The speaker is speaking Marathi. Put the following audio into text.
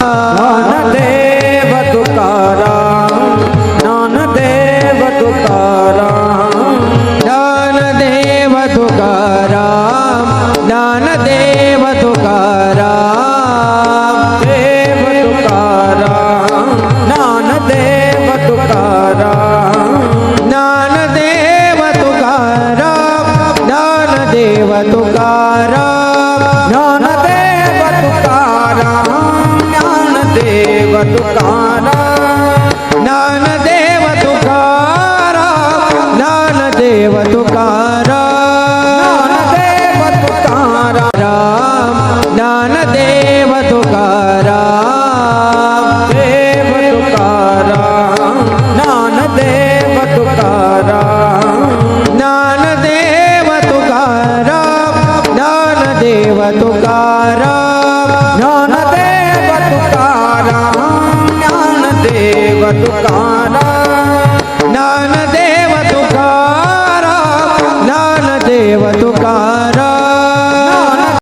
ज्ञानदेव तुकाराम, ज्ञानदेव तुकाराम, ज्ञानदेव तुकाराम, ज्ञानदेव तुकाराम, देव तुकाराम, ज्ञानदेव तुकाराम, ज्ञानदेव तुकाराम, ज्ञानदेव तुकाराम, ज्ञानदेव तुकाराम, ज्ञानदेव तुकाराम, ज्ञानदेव तुकाराम, ज्ञानदेव तुकाराम, ज्ञानदेव तुकाराम, ज्ञानदेव तुकाराम, देव तुकाराम, ज्ञानदेव तुकाराम, ज्ञानदेव तुकाराम, ज्ञानदेव तुकाराम, ज्ञानदेव तुकाराम, ज्ञानदेव तुकाराम,